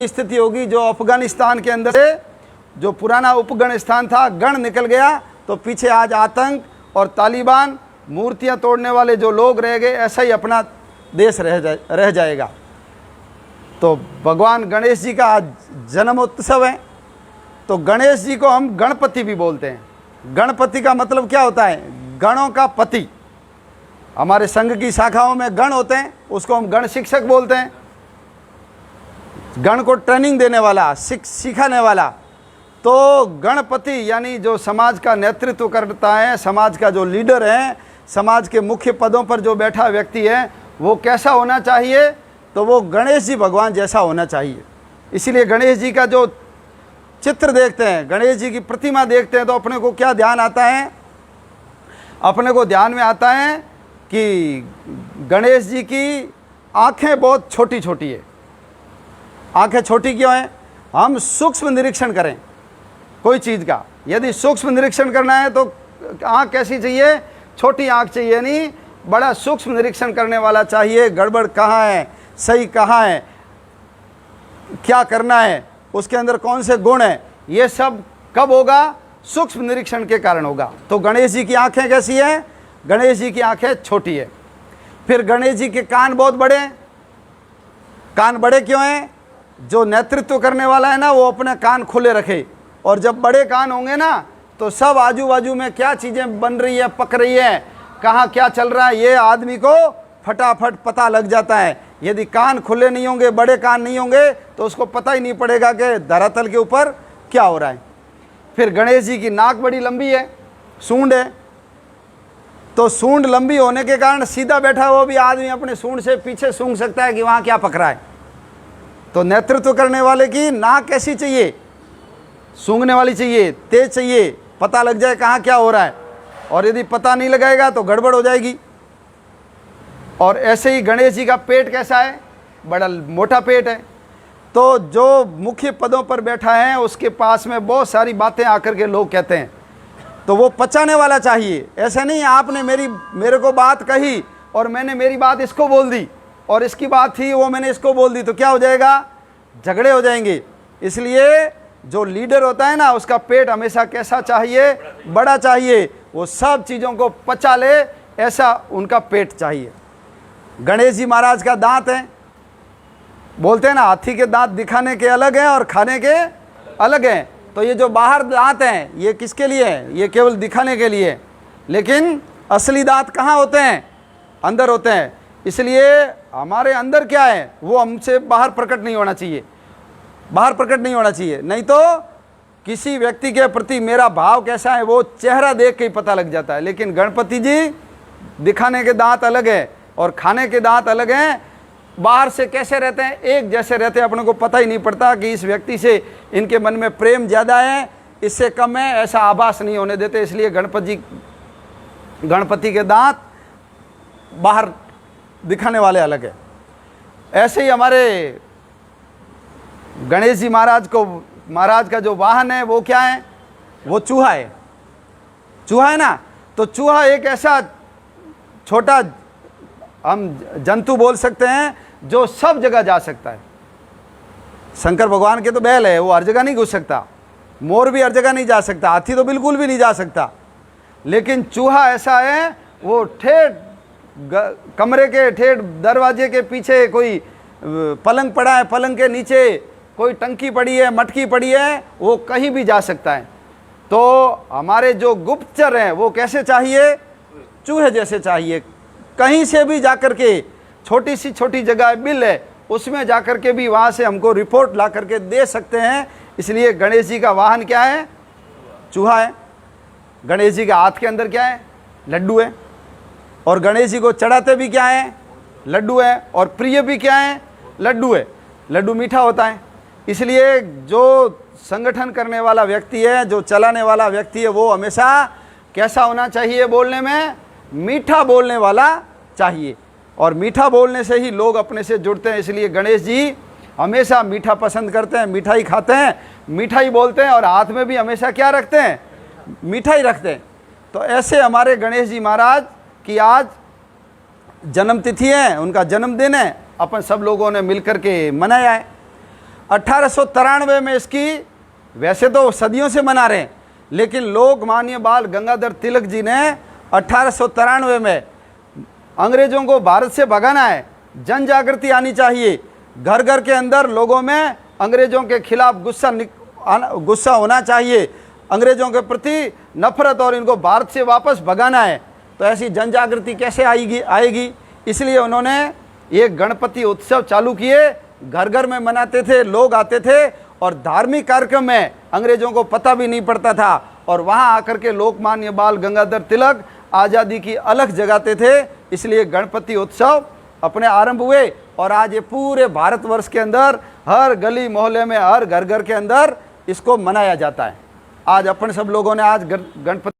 स्थिति होगी। जो अफगानिस्तान के अंदर से जो पुराना उपगणिस्तान था, गण निकल गया, तो पीछे आज आतंक और तालिबान, मूर्तियां तोड़ने वाले जो लोग रह गए, ऐसा ही अपना देश रह जाएगा। तो भगवान गणेश जी का आज जन्मोत्सव है। तो गणेश जी को हम गणपति भी बोलते हैं। गणपति का मतलब क्या होता है? गणों का पति। हमारे संघ की शाखाओं में गण होते हैं, उसको हम गण शिक्षक बोलते हैं। गण को ट्रेनिंग देने वाला, सिखाने वाला। तो गणपति यानी जो समाज का नेतृत्व करता है, समाज का जो लीडर है, समाज के मुख्य पदों पर जो बैठा व्यक्ति है, वो कैसा होना चाहिए? तो वो गणेश जी भगवान जैसा होना चाहिए। इसीलिए गणेश जी का जो चित्र देखते हैं, गणेश जी की प्रतिमा देखते हैं, तो अपने को क्या ध्यान आता है? अपने को ध्यान में आता है कि गणेश जी की आंखें बहुत छोटी छोटी है। आंखें छोटी क्यों हैं? हम सूक्ष्म निरीक्षण करें कोई चीज़ का। यदि सूक्ष्म निरीक्षण करना है तो आंख कैसी चाहिए? छोटी आंख चाहिए, नहीं, बड़ा सूक्ष्म निरीक्षण करने वाला चाहिए। गड़बड़ कहाँ है, सही कहाँ है, क्या करना है, उसके अंदर कौन से गुण हैं, ये सब कब होगा? सूक्ष्म निरीक्षण के कारण होगा। तो गणेश जी की आंखें कैसी है? गणेश जी की आंखें छोटी है। फिर गणेश जी के कान बहुत बड़े हैं। कान बड़े क्यों हैं? जो नेतृत्व करने वाला है ना, वो अपने कान खुले रखे। और जब बड़े कान होंगे ना, तो सब आजू बाजू में क्या चीज़ें बन रही है, पक रही है, कहाँ क्या चल रहा है, ये आदमी को फटाफट पता लग जाता है। यदि कान खुले नहीं होंगे, बड़े कान नहीं होंगे, तो उसको पता ही नहीं पड़ेगा कि धरातल के ऊपर क्या हो रहा है। फिर गणेश जी की नाक बड़ी लंबी है, सूंड है। तो सूंड लंबी होने के कारण सीधा बैठा हुआ भी आदमी अपने सूंड से पीछे सूंघ सकता है कि वहाँ क्या पक रहा है। तो नेतृत्व करने वाले की नाक कैसी चाहिए? सूंघने वाली चाहिए, तेज चाहिए, पता लग जाए कहाँ क्या हो रहा है। और यदि पता नहीं लगाएगा तो गड़बड़ हो जाएगी। और ऐसे ही गणेश जी का पेट कैसा है? बड़ा मोटा पेट है। तो जो मुख्य पदों पर बैठा है, उसके पास में बहुत सारी बातें आकर के लोग कहते हैं, तो वो पचाने वाला चाहिए। ऐसा नहीं आपने मेरे को बात कही और मैंने मेरी बात इसको बोल दी, और इसकी बात थी वो मैंने इसको बोल दी, तो क्या हो जाएगा? झगड़े हो जाएंगे। इसलिए जो लीडर होता है ना, उसका पेट हमेशा कैसा चाहिए? बड़ा चाहिए। वो सब चीज़ों को पचा ले, ऐसा उनका पेट चाहिए। गणेश जी महाराज का दांत है। बोलते हैं ना, हाथी के दांत दिखाने के अलग हैं और खाने के अलग हैं। तो ये जो बाहर दांत हैं, ये किसके लिए है? ये केवल दिखाने के लिए। लेकिन असली दांत कहाँ होते हैं? अंदर होते हैं। इसलिए हमारे अंदर क्या है, वो हमसे बाहर प्रकट नहीं होना चाहिए। बाहर प्रकट नहीं होना चाहिए, नहीं तो किसी व्यक्ति के प्रति मेरा भाव कैसा है वो चेहरा देख के ही पता लग जाता है। लेकिन गणपति जी दिखाने के दांत अलग है और खाने के दांत अलग हैं। बाहर से कैसे रहते हैं? एक जैसे रहते हैं, अपने को पता ही नहीं पड़ता कि इस व्यक्ति से इनके मन में प्रेम ज़्यादा है, इससे कम है, ऐसा आभास नहीं होने देते। इसलिए गणपति के दांत बाहर दिखाने वाले अलग है। ऐसे ही हमारे गणेश जी महाराज का जो वाहन है वो क्या है? वो चूहा है। चूहा है ना, तो चूहा एक ऐसा छोटा हम जंतु बोल सकते हैं जो सब जगह जा सकता है। शंकर भगवान के तो बैल है, वो हर जगह नहीं घुस सकता। मोर भी हर जगह नहीं जा सकता, हाथी तो बिल्कुल भी नहीं जा सकता। लेकिन चूहा ऐसा है, वो ठेठ कमरे के ठेठ दरवाजे के पीछे कोई पलंग पड़ा है, पलंग के नीचे कोई टंकी पड़ी है, मटकी पड़ी है, वो कहीं भी जा सकता है। तो हमारे जो गुप्तचर हैं वो कैसे चाहिए? चूहे जैसे चाहिए। कहीं से भी जाकर के, छोटी सी छोटी जगह बिल है, उसमें जाकर के भी वहाँ से हमको रिपोर्ट ला करके दे सकते हैं। इसलिए गणेश जी का वाहन क्या है? चूहा है। गणेश जी के हाथ के अंदर क्या है? लड्डू है। और गणेश जी को चढ़ाते भी क्या है? लड्डू है। और प्रिय भी क्या है? लड्डू है। लड्डू मीठा होता है। इसलिए जो संगठन करने वाला व्यक्ति है, जो चलाने वाला व्यक्ति है, वो हमेशा कैसा होना चाहिए? बोलने में मीठा बोलने वाला चाहिए। और मीठा बोलने से ही लोग अपने से जुड़ते हैं। इसलिए गणेश जी हमेशा मीठा पसंद करते हैं, मिठाई खाते हैं, मिठाई बोलते हैं, और हाथ में भी हमेशा क्या रखते हैं? मिठाई रखते हैं। तो ऐसे हमारे गणेश जी महाराज की आज जन्म तिथि है, उनका जन्मदिन है, अपन सब लोगों ने मिलकर के मनाया है। 1893 में इसकी, वैसे तो सदियों से मना रहे हैं, लेकिन लोकमान्य बाल गंगाधर तिलक जी ने 1893 में अंग्रेजों को भारत से भगाना है, जन जागृति आनी चाहिए, घर घर के अंदर लोगों में अंग्रेजों के खिलाफ गुस्सा होना चाहिए, अंग्रेजों के प्रति नफरत, और इनको भारत से वापस भगाना है। तो ऐसी जन जागृति कैसे आएगी? इसलिए उन्होंने ये गणपति उत्सव चालू किए, घर घर में मनाते थे, लोग आते थे, और धार्मिक कार्यक्रम में अंग्रेजों को पता भी नहीं पड़ता था, और वहाँ आकर के लोकमान्य बाल गंगाधर तिलक आज़ादी की अलख जगाते थे। इसलिए गणपति उत्सव अपने आरंभ हुए, और आज ये पूरे भारतवर्ष के अंदर हर गली मोहल्ले में, हर घर घर के अंदर इसको मनाया जाता है। आज अपन सब लोगों ने आज गणपति